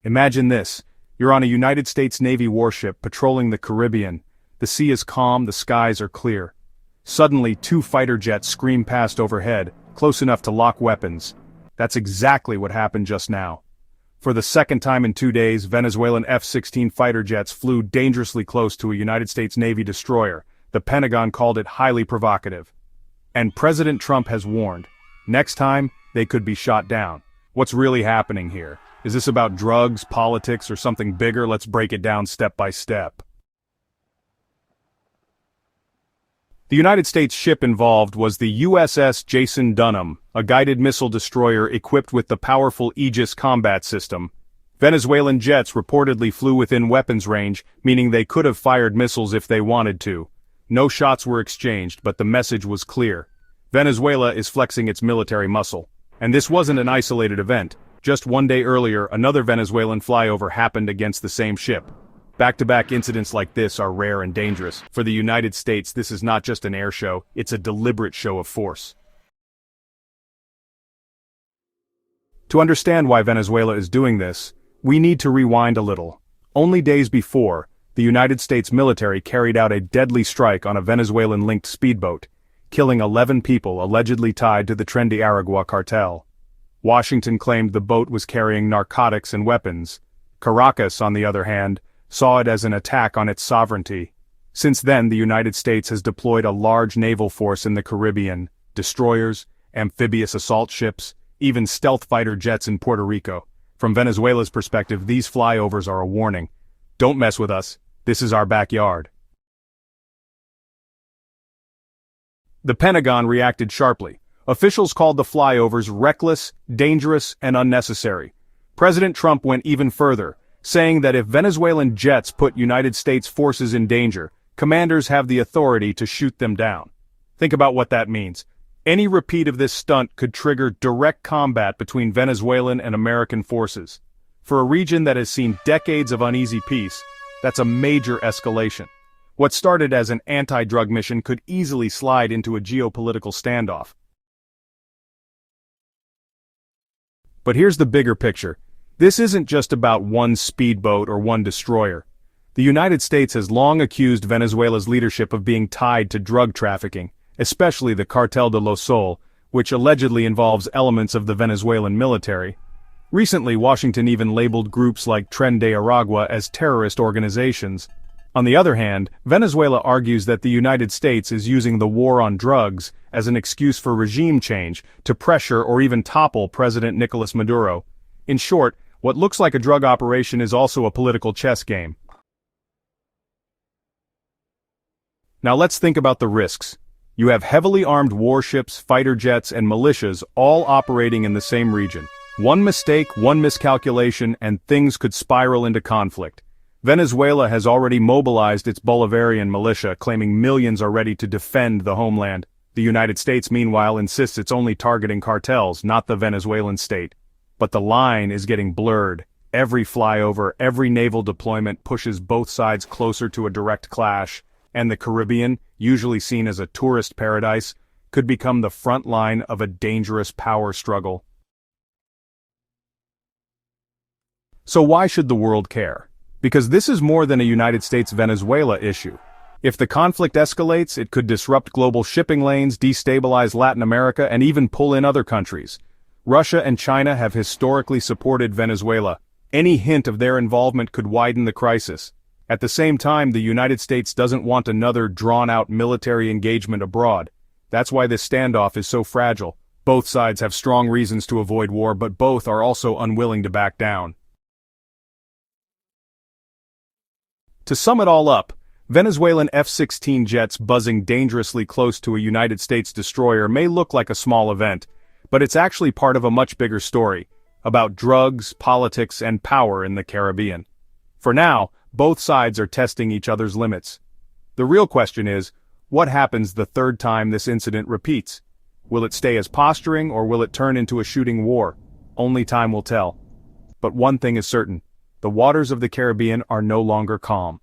Imagine this. You're on a United States Navy warship patrolling the Caribbean. The sea is calm, the skies are clear. Suddenly, two fighter jets scream past overhead, close enough to lock weapons. That's exactly what happened just now. For the second time in 2 days, Venezuelan F-16 fighter jets flew dangerously close to a United States Navy destroyer. The Pentagon called it highly provocative. And President Trump has warned, next time, they could be shot down. What's really happening here? Is this about drugs, politics, or something bigger? Let's break it down step by step. The United States ship involved was the USS Jason Dunham, a guided missile destroyer equipped with the powerful Aegis combat system. Venezuelan jets reportedly flew within weapons range, meaning they could have fired missiles if they wanted to. No shots were exchanged, but the message was clear. Venezuela is flexing its military muscle. And this wasn't an isolated event. Just 1 day earlier, another Venezuelan flyover happened against the same ship. Back-to-back incidents like this are rare and dangerous. For the United States, this is not just an air show, it's a deliberate show of force. To understand why Venezuela is doing this, we need to rewind a little. Only days before, the United States military carried out a deadly strike on a Venezuelan-linked speedboat, killing 11 people allegedly tied to the trendy Aragua cartel. Washington claimed the boat was carrying narcotics and weapons. Caracas, on the other hand, saw it as an attack on its sovereignty. Since then, the United States has deployed a large naval force in the Caribbean, destroyers, amphibious assault ships, even stealth fighter jets in Puerto Rico. From Venezuela's perspective, these flyovers are a warning. Don't mess with us. This is our backyard. The Pentagon reacted sharply. Officials called the flyovers reckless, dangerous, and unnecessary. President Trump went even further, saying that if Venezuelan jets put United States forces in danger, commanders have the authority to shoot them down. Think about what that means. Any repeat of this stunt could trigger direct combat between Venezuelan and American forces. For a region that has seen decades of uneasy peace, that's a major escalation. What started as an anti-drug mission could easily slide into a geopolitical standoff. But here's the bigger picture. This isn't just about one speedboat or one destroyer. The United States has long accused Venezuela's leadership of being tied to drug trafficking, especially the Cartel de los Sol, which allegedly involves elements of the Venezuelan military. Recently, Washington even labeled groups like Tren de Aragua as terrorist organizations. On the other hand, Venezuela argues that the United States is using the war on drugs as an excuse for regime change to pressure or even topple President Nicolas Maduro. In short, what looks like a drug operation is also a political chess game. Now let's think about the risks. You have heavily armed warships, fighter jets, and militias all operating in the same region. One mistake, one miscalculation, and things could spiral into conflict. Venezuela has already mobilized its Bolivarian militia, claiming millions are ready to defend the homeland. The United States, meanwhile, insists it's only targeting cartels, not the Venezuelan state. But the line is getting blurred. Every flyover, every naval deployment pushes both sides closer to a direct clash, and the Caribbean, usually seen as a tourist paradise, could become the front line of a dangerous power struggle. So why should the world care? Because this is more than a United States-Venezuela issue. If the conflict escalates, it could disrupt global shipping lanes, destabilize Latin America, and even pull in other countries. Russia and China have historically supported Venezuela. Any hint of their involvement could widen the crisis. At the same time, the United States doesn't want another drawn-out military engagement abroad. That's why this standoff is so fragile. Both sides have strong reasons to avoid war, but both are also unwilling to back down. To sum it all up, Venezuelan F-16 jets buzzing dangerously close to a United States destroyer may look like a small event, but it's actually part of a much bigger story, about drugs, politics, and power in the Caribbean. For now, both sides are testing each other's limits. The real question is, what happens the third time this incident repeats? Will it stay as posturing, or will it turn into a shooting war? Only time will tell. But one thing is certain. The waters of the Caribbean are no longer calm.